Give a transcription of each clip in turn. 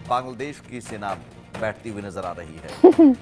बांग्लादेश की सेना बैठती हुई नजर आ रही है।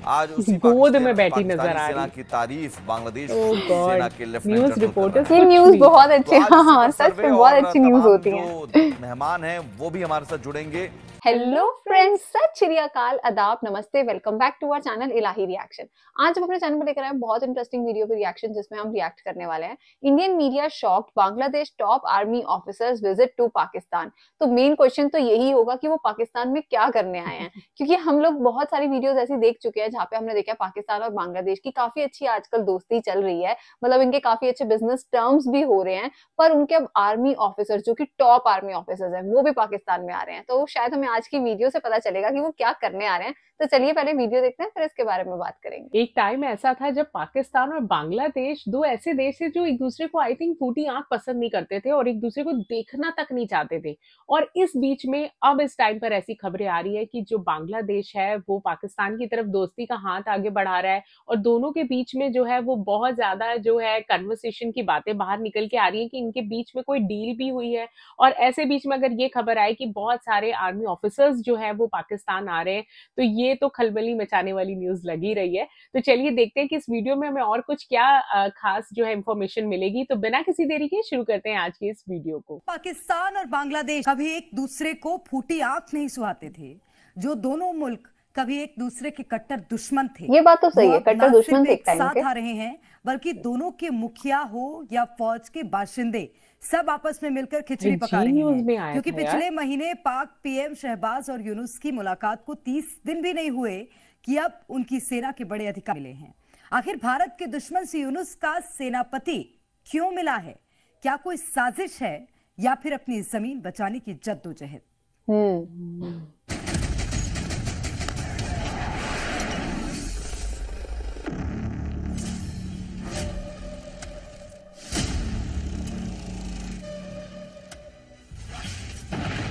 आज उसी गोद में बैठी नजर आ सेना रही की तारीफ बांग्लादेश गॉड सेना के लेफ्टिनेंट न्यूज जनरल कर रिपोर्टर्स रहे ये हैं। न्यूज बहुत तो अच्छी, आज हाँ इसी हाँ पर सच सर्वे में बहुत और अच्छी न्यूज तमाम होती जो हैं। मेहमान हैं वो भी हमारे साथ जुड़ेंगे। हेलो फ्रेंड्स, सत श्री अकाल, आदाब, नमस्ते, welcome back to our channel Ilahi reaction. आज हम अपने चैनल पर लेकर आए हैं बहुत इंटरेस्टिंग वीडियो पे रिएक्शन, जिसमें हम रिएक्ट करने वाले हैं Indian media shocked Bangladesh top army officers visit to Pakistan. तो मेन क्वेश्चन तो यही होगा कि वो पाकिस्तान में क्या करने आए हैं, क्योंकि हम लोग बहुत सारी वीडियोस ऐसी देख चुके हैं जहाँ पे हमने देखा पाकिस्तान और बांग्लादेश की काफी अच्छी आजकल दोस्ती चल रही है, मतलब इनके काफी अच्छे बिजनेस टर्म्स भी हो रहे हैं। पर उनके अब आर्मी ऑफिसर्स जो कि टॉप आर्मी ऑफिसर्स हैं वो भी पाकिस्तान में आ रहे हैं, तो शायद हमें आज की वीडियो से पता चलेगा कि वो क्या करने आ रहे हैं। तो चलिए पहले वीडियो देखते हैं, फिर इसके बारे में बात करेंगे। एक टाइम ऐसा था जब पाकिस्तान और बांग्लादेश दो ऐसे देश थे जो एक दूसरे को आई थिंक फूटी आंख पसंद नहीं करते थे और एक दूसरे को देखना तक नहीं चाहते थे। और इस बीच में अब इस टाइम पर ऐसी खबरें आ रही है कि जो बांग्लादेश है वो पाकिस्तान की तरफ दोस्ती का हाथ आगे बढ़ा रहा है और दोनों के बीच में जो है वो बहुत ज्यादा जो है कन्वर्सेशन की बातें बाहर निकल के आ रही है कि इनके बीच में कोई डील भी हुई है। और ऐसे बीच में अगर ये खबर आए कि बहुत सारे आर्मी ऑफिसर्स जो है वो पाकिस्तान आ रहे हैं, तो ये तो खलबली मचाने वाली न्यूज लगी रही है। तो चलिए देखते हैं कि इस वीडियो में हमें और कुछ क्या खास जो है इंफॉर्मेशन मिलेगी। तो बिना किसी देरी के शुरू करते हैं आज की इस वीडियो को। पाकिस्तान और बांग्लादेश कभी एक दूसरे को फूटी आंख नहीं सुहाते थे। जो दोनों मुल्क कभी एक दूसरे के कट्टर दुश्मन थे, ये बात तो सही है, कट्टर दुश्मन थे एक टाइम साथ के। आ रहे हैं, बल्कि दोनों के मुखिया हो या फौज के बाशिंदे सब आपस में मिलकर खिचड़ी पका रहे हैं। क्योंकि पिछले महीने पाक पीएम शहबाज और यूनुस की मुलाकात को 30 दिन भी नहीं हुए कि अब उनकी सेना के बड़े अधिकारी मिले हैं। आखिर भारत के दुश्मन से यूनुस का सेनापति क्यों मिला है? क्या कोई साजिश है या फिर अपनी जमीन बचाने की जद्दोजहद?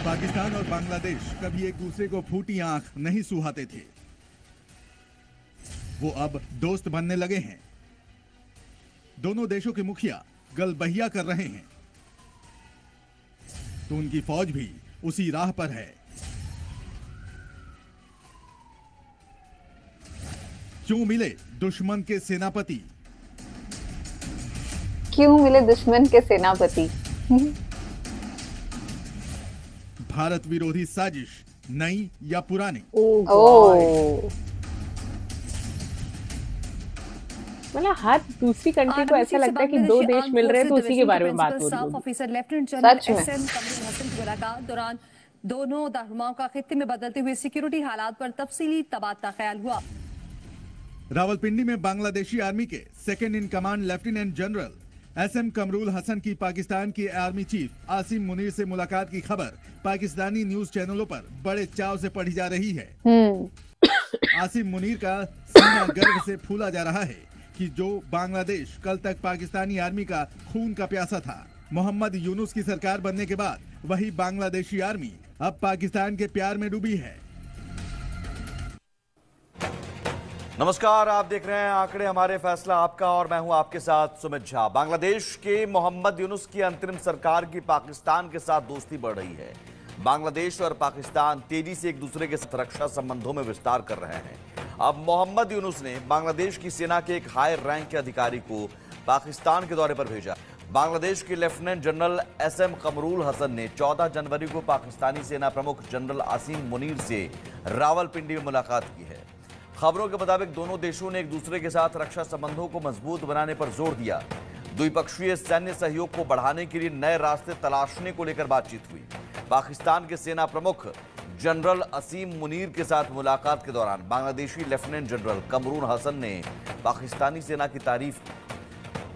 पाकिस्तान और बांग्लादेश कभी एक दूसरे को फूटी आंख नहीं सुहाते थे। वो अब दोस्त बनने लगे हैं। दोनों देशों के मुखिया गलबहिया कर रहे हैं, तो उनकी फौज भी उसी राह पर है। क्यों मिले दुश्मन के सेनापति? क्यों मिले दुश्मन के सेनापति? भारत विरोधी साजिश नई या पुरानी? मतलब हर दूसरी कंट्री को ऐसा लगता है कि दो देश मिल रहे हैं तो उसी के बारे में बात हो रही है। Officer lieutenant general SM Kamrul Hasan की मुलाकात दौरान दोनों रहनुमाओं का खित्ते में बदलते हुए सिक्योरिटी हालात पर तफसीली तबादला ख्याल हुआ। रावलपिंडी में बांग्लादेशी आर्मी के second in command lieutenant general SM Kamrul Hasan की पाकिस्तान के आर्मी चीफ आसिम मुनीर से मुलाकात की खबर पाकिस्तानी न्यूज चैनलों पर बड़े चाव से पढ़ी जा रही है। आसिम मुनीर का सीना गर्व से फूला जा रहा है कि जो बांग्लादेश कल तक पाकिस्तानी आर्मी का खून का प्यासा था, मोहम्मद यूनुस की सरकार बनने के बाद वही बांग्लादेशी आर्मी अब पाकिस्तान के प्यार में डूबी है। नमस्कार, आप देख रहे हैं आंकड़े हमारे, फैसला आपका, और मैं हूं आपके साथ सुमित झा। बांग्लादेश के मोहम्मद यूनुस की अंतरिम सरकार की पाकिस्तान के साथ दोस्ती बढ़ रही है। बांग्लादेश और पाकिस्तान तेजी से एक दूसरे के साथ रक्षा संबंधों में विस्तार कर रहे हैं। अब मोहम्मद यूनुस ने बांग्लादेश की सेना के एक हाई रैंक के अधिकारी को पाकिस्तान के दौरे पर भेजा। बांग्लादेश के lieutenant general SM Kamrul Hasan ने 14 जनवरी को पाकिस्तानी सेना प्रमुख जनरल आसिम मुनीर से रावलपिंडी में मुलाकात की है। खबरों के मुताबिक दोनों देशों ने एक दूसरे के साथ रक्षा संबंधों को मजबूत बनाने पर जोर दिया। द्विपक्षीय सैन्य सहयोग को बढ़ाने के लिए नए रास्ते तलाशने को लेकर बातचीत हुई। पाकिस्तान के सेना प्रमुख जनरल असीम मुनीर के साथ मुलाकात के दौरान बांग्लादेशी लेफ्टिनेंट जनरल कमरुल हसन ने पाकिस्तानी सेना की तारीफ की,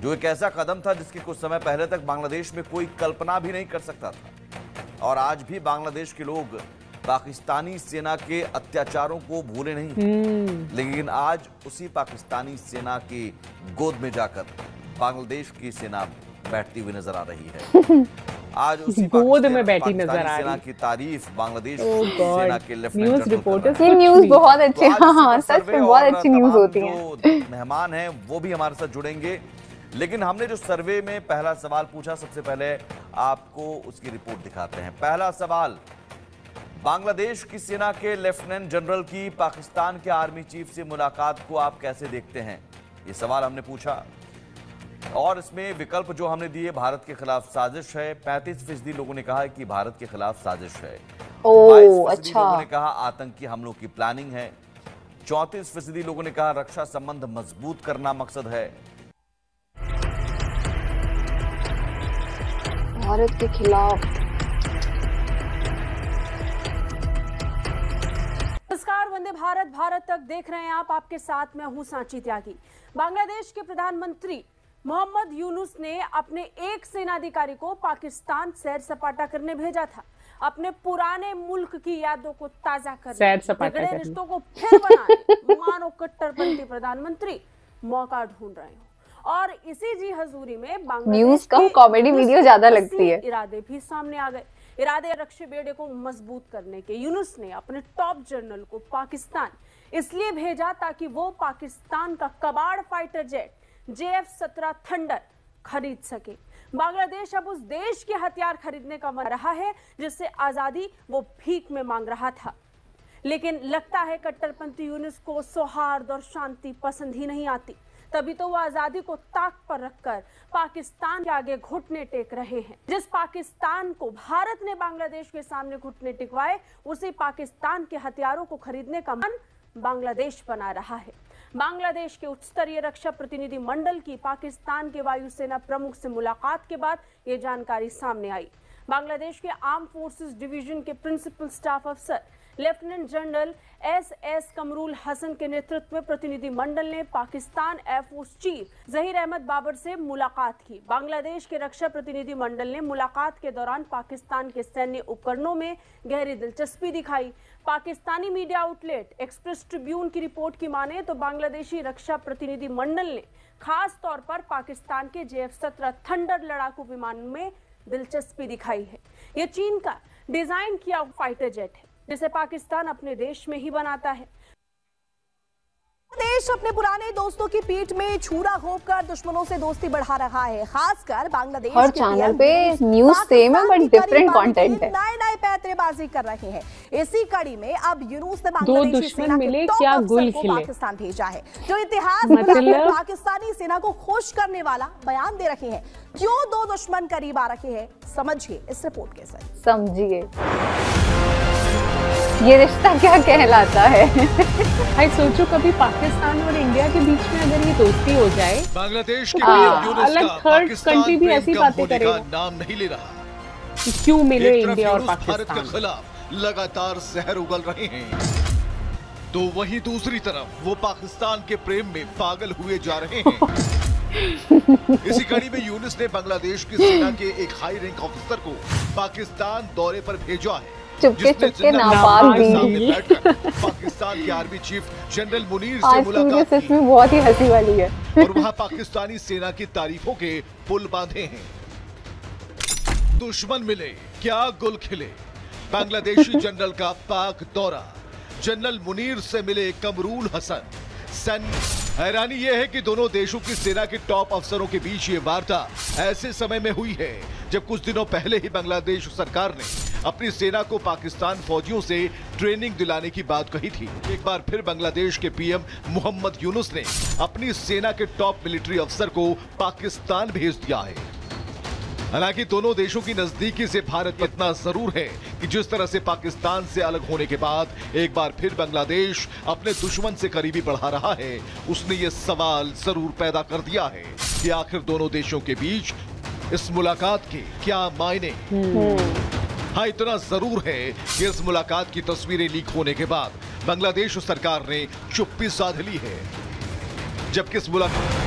जो एक ऐसा कदम था जिसकी कुछ समय पहले तक बांग्लादेश में कोई कल्पना भी नहीं कर सकता था। और आज भी बांग्लादेश के लोग पाकिस्तानी सेना के अत्याचारों को भूले नहीं, लेकिन आज उसी पाकिस्तानी सेना की गोद में जाकर बांग्लादेश की सेना बैठती हुई नजर आ रही है। आज उसी गोद में बैठी नजर आ रही सेना की तारीफ बांग्लादेश सेना के लेफ्टिनेंट न्यूज रिपोर्टर्स। ये न्यूज बहुत अच्छी, हाँ हाँ सच में बहुत अच्छी न्यूज होती है। जो मेहमान हैं वो भी हमारे साथ जुड़ेंगे, लेकिन हमने जो सर्वे में पहला सवाल पूछा, सबसे पहले आपको उसकी रिपोर्ट दिखाते हैं। पहला सवाल, बांग्लादेश की सेना के लेफ्टिनेंट जनरल की पाकिस्तान के आर्मी चीफ से मुलाकात को आप कैसे देखते हैं, ये सवाल हमने पूछा। और इसमें विकल्प जो हमने दिए, भारत के खिलाफ साजिश है, 35% लोगों ने कहा कि भारत के खिलाफ साजिश है, 22% लोगों ने कहा आतंकी हमलों की प्लानिंग है, 34% लोगों ने कहा रक्षा संबंध मजबूत करना मकसद है। भारत के खिलाफ। नमस्कार, वंदे भारत, भारत तक देख रहे हैं आप। आपके साथ मैं हूं सांची त्यागी। बांग्लादेश के प्रधानमंत्री मोहम्मद यूनुस ने अपने एक सेनाधिकारी को पाकिस्तान सैर सपाटा करने भेजा था, अपने पुराने मुल्क की यादों को ताजा करने, बिगड़े रिश्तों को फिर बनाने मानो कट्टरपंथी प्रधानमंत्री मौका ढूंढ रहे हो। और इसी जी हजूरी में न्यूज़ कम कॉमेडी वीडियो ज्यादा लगती है। इरादे भी सामने आ गए। इरादे रक्षे बेड़े को मजबूत करने के यूनुस ने अपने टॉप जनरल को पाकिस्तान इसलिए भेजा ताकि वो पाकिस्तान का कबाड़ फाइटर जेट JF-17 थंडर खरीद सके। बांग्लादेश अब उस देश के हथियार खरीदने का मन रहा है जिससे आजादी वो भीख में मांग रहा था। लेकिन लगता है कट्टरपंथी यूनुस को सौहार्द और शांति पसंद ही नहीं आती, तभी तो वो आजादी को ताक पर रखकर पाकिस्तान के आगे घुटने टेक रहे हैं। जिस पाकिस्तान को भारत ने बांग्लादेश के सामने घुटने टिकवाए, उसी पाकिस्तान के हथियारों को खरीदने का मन बांग्लादेश बना रहा है। बांग्लादेश के उच्च स्तरीय रक्षा प्रतिनिधि मंडल की पाकिस्तान के वायुसेना प्रमुख से मुलाकात के बाद ये जानकारी सामने आई। बांग्लादेश के आर्म फोर्सेस डिवीजन के प्रिंसिपल स्टाफ अफसर lieutenant general SS Kamrul Hasan के नेतृत्व में प्रतिनिधि मंडल ने पाकिस्तान एयरफोर्स चीफ जहीर अहमद बाबर से मुलाकात की। बांग्लादेश के रक्षा प्रतिनिधि मंडल ने मुलाकात के दौरान पाकिस्तान के सैन्य उपकरणों में गहरी दिलचस्पी दिखाई। Pakistani media outlet express Tribune की रिपोर्ट की माने तो बांग्लादेशी रक्षा प्रतिनिधि मंडल ने खास तौर पर पाकिस्तान के JF-17 थंडर लड़ाकू विमान में दिलचस्पी दिखाई है। ये चीन का डिजाइन किया फाइटर जेट है जिसे पाकिस्तान अपने देश में ही बनाता है। देश अपने पुराने दोस्तों की पीठ में छुरा घोंपकर दुश्मनों से दोस्ती बढ़ा रहा है। खासकर बांग्लादेश और चैनल पे न्यूज़ सेम है बट डिफरेंट कंटेंट है। नए पैंतरेबाजी कर रहे हैं। इसी कड़ी में अब यूनुस ने दो दुश्मन मिले क्या गुल खिले पाकिस्तान भेजा है, जो इतिहास में पाकिस्तानी सेना को खुश करने वाला बयान दे रहे हैं। क्यों दो दुश्मन करीब आ रखे हैं, समझिए इस रिपोर्ट के साथ। समझिए ये रिश्ता क्या कहलाता है। भाई सोचो कभी पाकिस्तान और इंडिया के बीच में अगर ये दोस्ती हो जाए, बांग्लादेश के अलग थर्ड कंट्री भी ऐसी बातें करेगा, नाम नहीं ले रहा। क्यों मिले इंडिया और पाकिस्तान। भारत के खिलाफ लगातार जहर उगल रहे हैं, तो वहीं दूसरी तरफ वो पाकिस्तान के प्रेम में पागल हुए जा रहे हैं। इसी कड़ी में यूनुस ने बांग्लादेश की सेना के एक हाई रैंक ऑफिसर को पाकिस्तान दौरे पर भेजा है, चुपके नापाक दी। पाकिस्तान के आर्मी चीफ जनरल मुनीर से मुलाकात की। बहुत ही हंसी वाली है। और वहां पाकिस्तानी सेना की तारीफों के पुल बांधे हैं। दुश्मन मिले क्या गुल खिले, बांग्लादेशी जनरल का पाक दौरा, जनरल मुनीर से मिले कमरूल हसन। हैरानी यह है कि दोनों देशों की सेना के टॉप अफसरों के बीच ये वार्ता ऐसे समय में हुई है जब कुछ दिनों पहले ही बांग्लादेश सरकार ने अपनी सेना को पाकिस्तान फौजियों से ट्रेनिंग दिलाने की बात कही थी। एक बार फिर बांग्लादेश के PM मोहम्मद यूनुस ने अपनी सेना के टॉप मिलिट्री अफसर को पाकिस्तान भेज दिया है। हालांकि दोनों देशों की नजदीकी से भारत इतना जरूर है कि जिस तरह से पाकिस्तान से अलग होने के बाद एक बार फिर बांग्लादेश अपने दुश्मन से करीबी बढ़ा रहा है, उसने ये सवाल जरूर पैदा कर दिया है कि आखिर दोनों देशों के बीच इस मुलाकात के क्या मायने। हाँ, इतना जरूर है कि इस मुलाकात की तस्वीरें लीक होने के बाद बांग्लादेश सरकार ने चुप्पी साध ली है, जबकि इस मुलाकात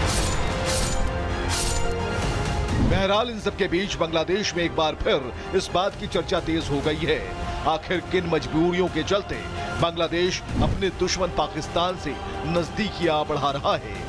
बहरहाल इन सब के बीच बांग्लादेश में एक बार फिर इस बात की चर्चा तेज हो गई है, आखिर किन मजबूरियों के चलते बांग्लादेश अपने दुश्मन पाकिस्तान से नजदीकियां बढ़ा रहा है।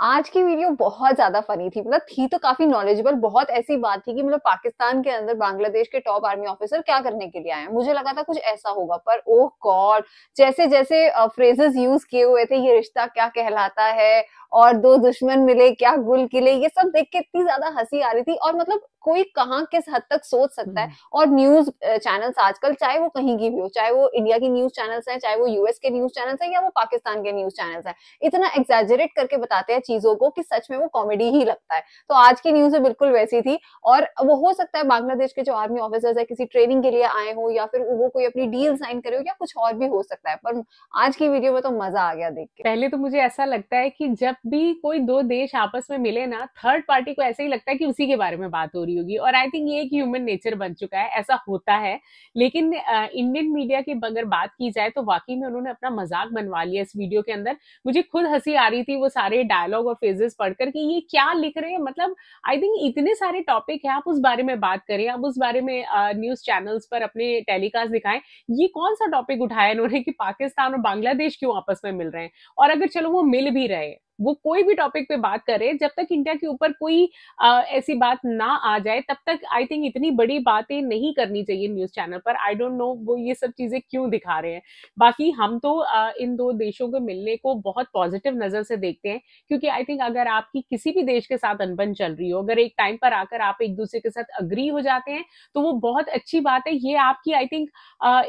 आज की वीडियो बहुत ज्यादा फनी थी, मतलब थी तो काफी नॉलेजेबल। बहुत ऐसी बात थी कि मतलब पाकिस्तान के अंदर बांग्लादेश के टॉप आर्मी ऑफिसर क्या करने के लिए आए हैं, मुझे लगा था कुछ ऐसा होगा, पर ओह गॉड, जैसे जैसे फ्रेजेस यूज किए हुए थे, ये रिश्ता क्या कहलाता है और दो दुश्मन मिले क्या गुल खिले, ये सब देख के इतनी ज्यादा हंसी आ रही थी। और मतलब कोई कहाँ किस हद तक सोच सकता है। और न्यूज चैनल्स आजकल चाहे वो कहीं की भी हो, चाहे वो इंडिया की न्यूज चैनल्स हैं, चाहे वो यूएस के न्यूज चैनल्स हैं, या वो पाकिस्तान के न्यूज चैनल्स हैं, इतना एग्जैजरेट करके बताते हैं चीजों को कि सच में वो कॉमेडी ही लगता है। तो आज की न्यूज बिल्कुल वैसी थी। और वो हो सकता है बांग्लादेश के जो आर्मी ऑफिसर्स है किसी ट्रेनिंग के लिए आए हो, या फिर वो कोई अपनी डील साइन करे हो, या कुछ और भी हो सकता है। पर आज की वीडियो में तो मजा आ गया देख के। पहले तो मुझे ऐसा लगता है कि जब भी कोई दो देश आपस में मिले ना, थर्ड पार्टी को ऐसा ही लगता है कि उसी के बारे में बात हो रही होगी। और आई थिंक ये एक ह्यूमन नेचर बन चुका है, ऐसा होता है। लेकिन इंडियन मीडिया की अगर बात की जाए तो वाकई में उन्होंने अपना मजाक बनवा लिया इस वीडियो के अंदर। मुझे खुद हंसी आ रही थी वो सारे डायलॉग और फेजेस पढ़कर कि ये क्या लिख रहे हैं। मतलब आई थिंक इतने सारे टॉपिक है, आप उस बारे में बात करें, आप उस बारे में न्यूज चैनल्स पर अपने टेलीकास्ट दिखाएं। ये कौन सा टॉपिक उठाया इन्होंने कि पाकिस्तान और बांग्लादेश क्यों आपस में मिल रहे हैं। और अगर चलो वो मिल भी रहे, वो कोई भी टॉपिक पे बात करे, जब तक इंडिया के ऊपर कोई ऐसी बात ना आ जाए तब तक आई थिंक इतनी बड़ी बातें नहीं करनी चाहिए न्यूज चैनल पर। आई डोंट नो वो ये सब चीजें क्यों दिखा रहे हैं। बाकी हम तो इन दो देशों के मिलने को बहुत पॉजिटिव नजर से देखते हैं, क्योंकि आई थिंक अगर आपकी किसी भी देश के साथ अनबन चल रही हो, अगर एक टाइम पर आकर आप एक दूसरे के साथ अग्री हो जाते हैं तो वो बहुत अच्छी बात है। ये आपकी आई थिंक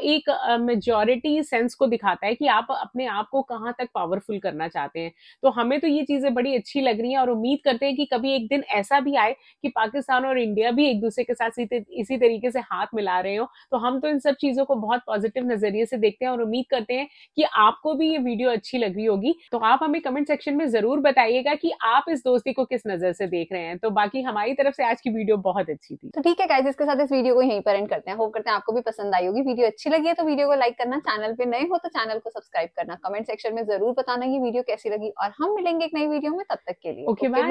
एक मेजॉरिटी सेंस को दिखाता है कि आप अपने आप को कहाँ तक पावरफुल करना चाहते हैं। तो हमें तो ये चीजें बड़ी अच्छी लग रही हैं और उम्मीद करते हैं कि कभी एक दिन ऐसा भी आए कि पाकिस्तान और इंडिया भी एक दूसरे के साथ इसी तरीके से हाथ मिला रहे हो। तो हम तो इन सब चीजों को बहुत पॉजिटिव नजरिए से देखते हैं और उम्मीद करते हैं कि आपको भी ये वीडियो अच्छी लग रही होगी। तो आप हमें कमेंट सेक्शन में जरूर बताइएगा कि आप इस दोस्ती को किस नजर से देख रहे हैं। तो बाकी हमारी तरफ से आज की वीडियो बहुत अच्छी थी। तो ठीक है गाइस, इसके साथ इस वीडियो को यहीं पर एंड करते हैं। होप करते हैं आपको भी पसंद आई होगी। वीडियो अच्छी लगी है तो वीडियो को लाइक करना, चैनल पे नए हो तो चैनल को सब्सक्राइब करना, कमेंट सेक्शन में जरूर बताना ये वीडियो कैसी लगी। और हम मिलेंगे एक नई वीडियो में, तब तक के लिए ओके बाय।